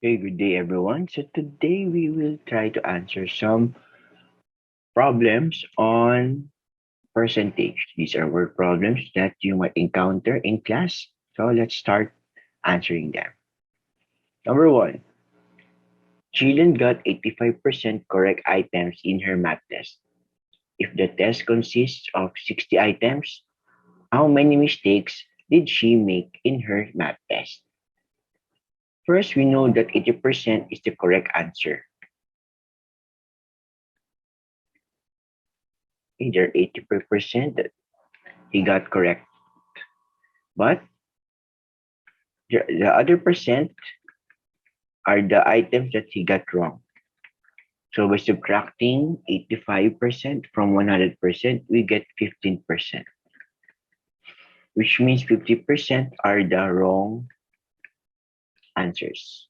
Hey, good day, everyone. So today we will try to answer some problems on percentage. These are word problems that you might encounter in class. So let's start answering them. Number one, Jillian got 85% correct items in her math test. If the test consists of 60 items, how many mistakes did she make in her math test? First, we know that 80% is the correct answer. Either 80% that he got correct. But the other percent are the items that he got wrong. So by subtracting 85% from 100%, we get 15%, which means 50% are the wrong answers.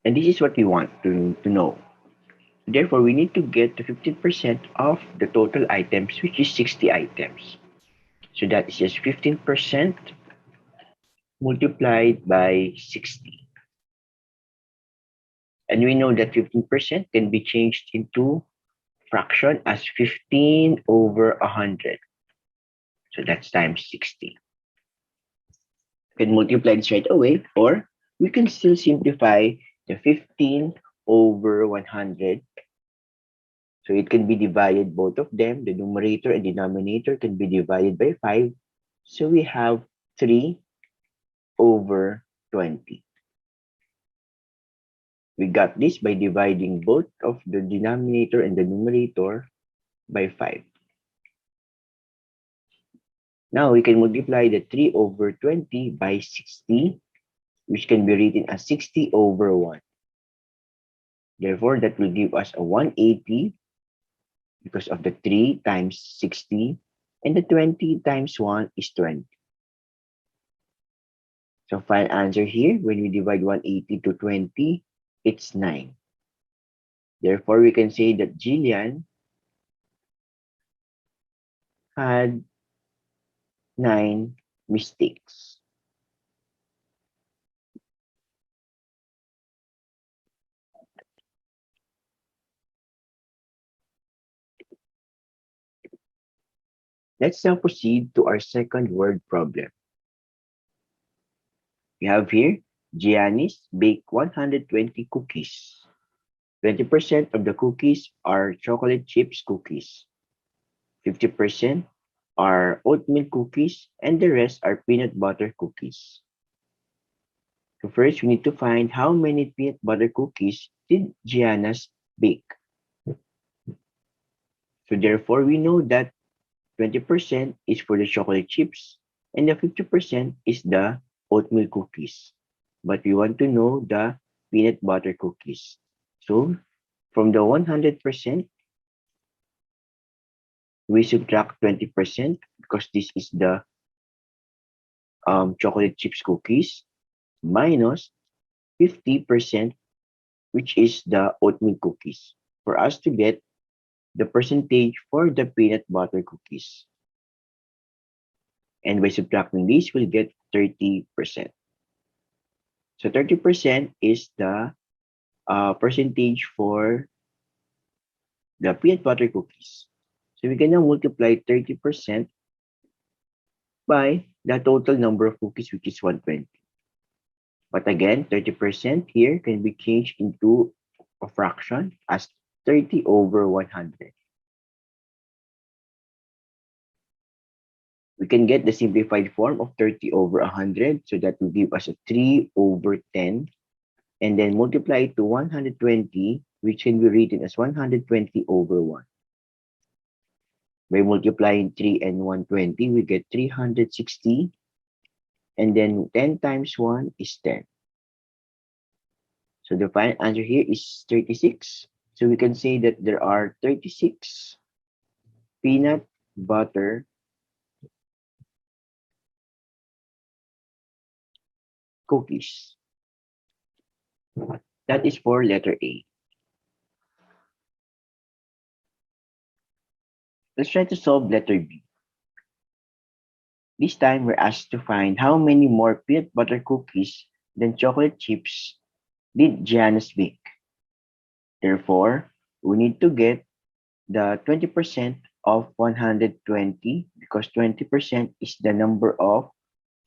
And this is what we want to know. Therefore, we need to get the 15% of the total items, which is 60 items. So that is just 15% multiplied by 60. And we know that 15% can be changed into fraction as 15 over 100. So that's times 60. We can multiply this right away, or we can still simplify the 15 over 100. So it can be divided, both of them, the numerator and denominator can be divided by 5. So we have 3 over 20. We got this by dividing both of the denominator and the numerator by 5. Now we can multiply the 3 over 20 by 60, which can be written as 60 over 1. Therefore, that will give us a 180 because of the 3 times 60, and the 20 times 1 is 20. So final answer here, when we divide 180 to 20, it's 9. Therefore, we can say that Jillian had 9 mistakes. Let's now proceed to our second word problem. We have here, Giannis baked 120 cookies. 20% of the cookies are chocolate chips cookies. 50% are oatmeal cookies, and the rest are peanut butter cookies. So first, we need to find how many peanut butter cookies did Gianna's bake. So therefore, we know that 20% is for the chocolate chips, and the 50% is the oatmeal cookies. But we want to know the peanut butter cookies. So from the 100%, we subtract 20% because this is the chocolate chips cookies, minus 50%, which is the oatmeal cookies, for us to get the percentage for the peanut butter cookies. And by subtracting this, we'll get 30%. So 30% is the percentage for the peanut butter cookies. So we can now multiply 30% by the total number of cookies, which is 120. But again, 30% here can be changed into a fraction as 30 over 100. We can get the simplified form of 30 over 100. So that will give us a 3 over 10. And then multiply it to 120, which can be written as 120 over 1. By multiplying 3 and 120, we get 360. And then 10 times 1 is 10. So the final answer here is 36. So we can say that there are 36 peanut butter cookies. That is for letter A. Let's try to solve letter B. This time we're asked to find how many more peanut butter cookies than chocolate chips did Gianna's bake. Therefore, we need to get the 20% of 120 because 20% is the number of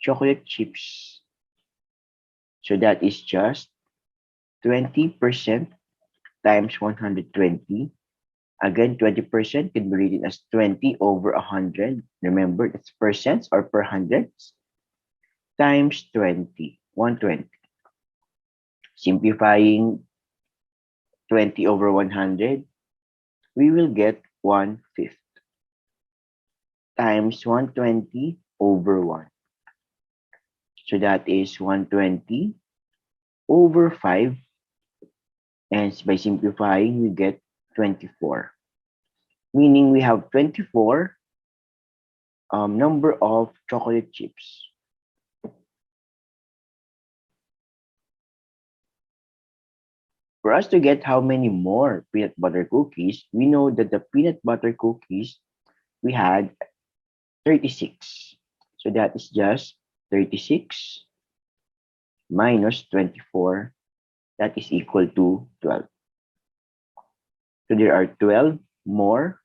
chocolate chips. So that is just 20% times 120. Again, 20% can be written as 20 over 100. Remember, that's percents or per hundreds times 20, 120. Simplifying 20 over 100, we will get 1/5 times 120 over 1. So that is 120 over 5. And by simplifying, we get 24. Meaning we have 24 number of chocolate chips. For us to get how many more peanut butter cookies, we know that the peanut butter cookies, we had 36. So that is just 36 minus 24. That is equal to 12. So there are 12 more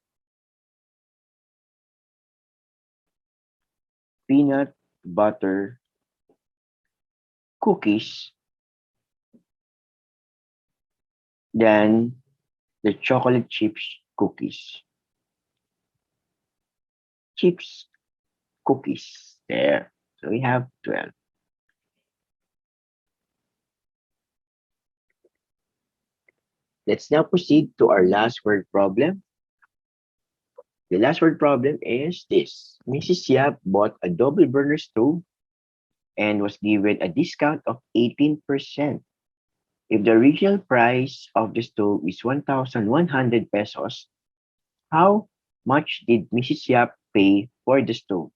peanut butter cookies than the chocolate chips cookies. Chips cookies. There. So we have 12. Let's now proceed to our last word problem. The last word problem is this. Mrs. Yap bought a double burner stove and was given a discount of 18%. If the retail price of the stove is 1,100 pesos, how much did Mrs. Yap pay for the stove?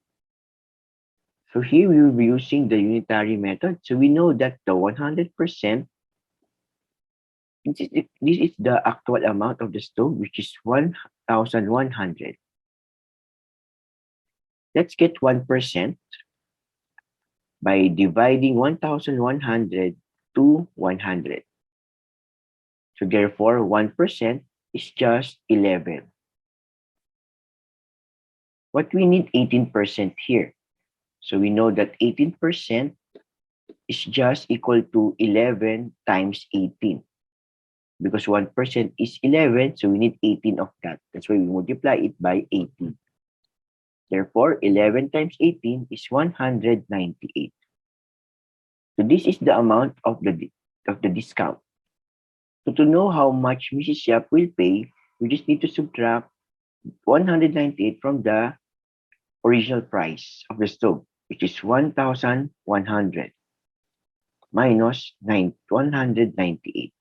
So here we will be using the unitary method. So we know that the 100%, this is the actual amount of the stove, which is 1,100. Let's get 1% by dividing 1,100 to 100. So therefore, 1% is just 11. What we need 18% here. So we know that 18% is just equal to 11 times 18. Because 1% is 11, so we need 18 of that. That's why we multiply it by 18. Therefore, 11 times 18 is 198. So this is the amount of the discount. So to know how much Mrs. Yap will pay, we just need to subtract 198 from the original price of the stove, which is 1,100 minus 198.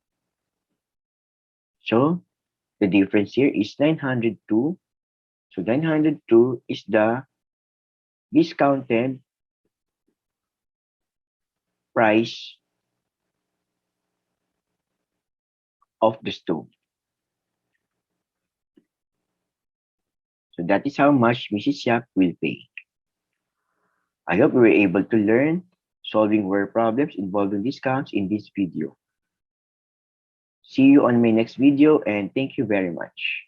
So the difference here is 902. So 902 is the discounted price of the stove. So that is how much Mrs. Yap will pay. I hope you were able to learn solving word problems involving discounts in this video. See you on my next video and thank you very much.